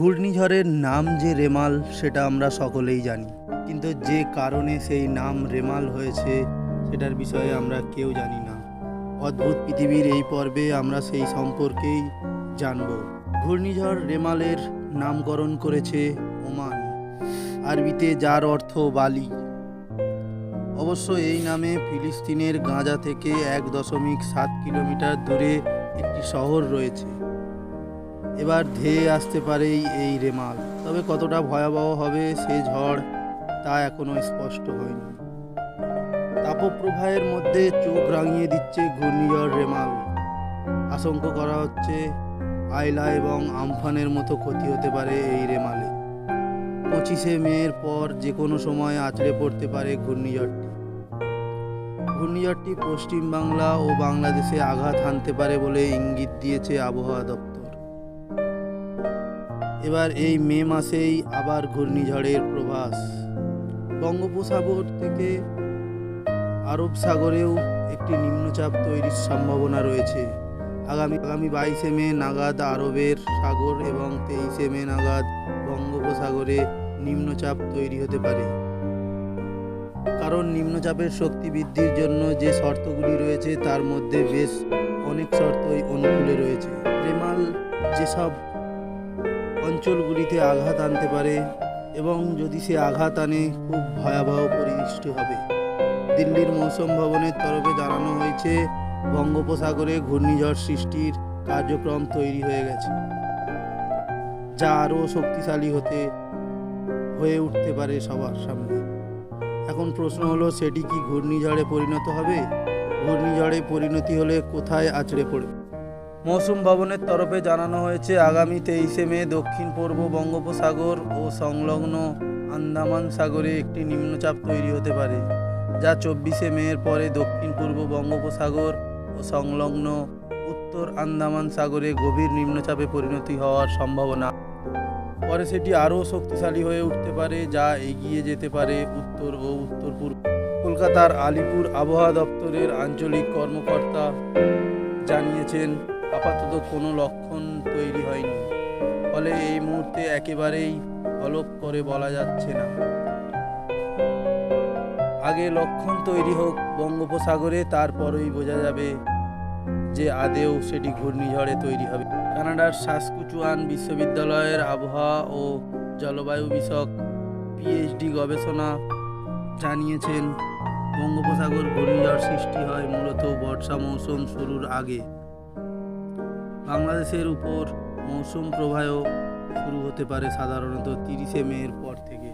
ঘূর্ণিঝড়ের নাম যে রেমাল সেটা আমরা সকলেই জানি, কিন্তু যে কারণে সেই নাম রেমাল হয়েছে সেটার বিষয়ে আমরা কেউ জানি না। অদ্ভুত পৃথিবীর এই পর্বে আমরা সেই সম্পর্কেই জানব। ঘূর্ণিঝড় রেমালের নামকরণ করেছে ওমান, আরবিতে যার অর্থ বালি। অবশ্য এই নামে ফিলিস্তিনের গাজা থেকে 1.7 কিলোমিটার দূরে একটি শহর রয়েছে। এবার ধেয়ে আসতে পারে এই রেমাল, তবে কতটা ভয়াবহ হবে সে ঝড় তা এখনও স্পষ্ট হয়নি। তাপপ্রবাহের মধ্যে চোখ রাঙিয়ে দিচ্ছে ঘূর্ণিঝড় রেমাল। আশঙ্কা করা হচ্ছে আইলা এবং আমফানের মতো ক্ষতি হতে পারে এই রেমালে। 25শে মের পর যে কোনো সময় আছড়ে পড়তে পারে ঘূর্ণিঝড়টি পশ্চিম বাংলা ও বাংলাদেশে আঘাত হানতে পারে বলে ইঙ্গিত দিয়েছে আবহাওয়া দপ্তর। এবার এই মে মাসেই আবার ঘূর্ণিঝড়ের প্রভাস। বঙ্গোপসাগর থেকে আরব সাগরেও একটি নিম্নচাপ তৈরির সম্ভাবনা রয়েছে। আগামী 22শে মে নাগাদ আরবের সাগর এবং 23শে মে নাগাদ বঙ্গোপসাগরে নিম্নচাপ তৈরি হতে পারে। কারণ নিম্নচাপের শক্তি বৃদ্ধির জন্য যে শর্তগুলি রয়েছে তার মধ্যে বেশ অনেক শর্তই অনুকূলে রয়েছে। রেমাল যেসব অঞ্চলগুলিতে আঘাত আনতে পারে এবং যদি সে আঘাত আনে খুব ভয়াবহ পরিদৃষ্টি হবে। দিল্লির মৌসুম ভবনের তরফে জানানো হয়েছে বঙ্গোপসাগরে ঘূর্ণিঝড় সৃষ্টির কার্যক্রম তৈরি হয়ে গেছে, যা আরও শক্তিশালী হয়ে উঠতে পারে সবার সামনে। এখন প্রশ্ন হলো, সেটি কি ঘূর্ণিঝড়ে পরিণত হবে? ঘূর্ণিঝড়ে পরিণতি হলে কোথায় আছড়ে পড়বে? মৌসুম ভবনের তরফে জানানো হয়েছে আগামী 23শে মে দক্ষিণ পূর্ব বঙ্গোপসাগর ও সংলগ্ন আন্দামান সাগরে একটি নিম্নচাপ তৈরি হতে পারে, যা 24শে মের পরে দক্ষিণ পূর্ব বঙ্গোপসাগর ও সংলগ্ন উত্তর আন্দামান সাগরে গভীর নিম্নচাপে পরিণতি হওয়ার সম্ভাবনা। পরে সেটি আরও শক্তিশালী হয়ে উঠতে পারে, যা এগিয়ে যেতে পারে উত্তর ও উত্তর পূর্ব। কলকাতার আলিপুর আবহাওয়া দপ্তরের আঞ্চলিক কর্মকর্তা জানিয়েছেন আপাতত কোনো লক্ষণ তৈরি হয়নি, ফলে এই মুহূর্তে একেবারেই হলফ করে বলা যাচ্ছে না। আগে লক্ষণ তৈরি হোক বঙ্গোপসাগরে, তারপরই বোঝা যাবে যে আদেও সেটি ঘূর্ণিঝড়ে তৈরি হবে। কানাডার সাস্কুচুয়ান বিশ্ববিদ্যালয়ের আবহাওয়া ও জলবায়ু বিষয়ক পিএইচডি গবেষণা জানিয়েছেন বঙ্গোপসাগর ঘূর্ণিঝড় সৃষ্টি হয় মূলত বর্ষা মৌসুম শুরুর আগে। বাংলাদেশের উপর মৌসুম প্রবাহ শুরু হতে পারে সাধারণত 30শে মের পর থেকে।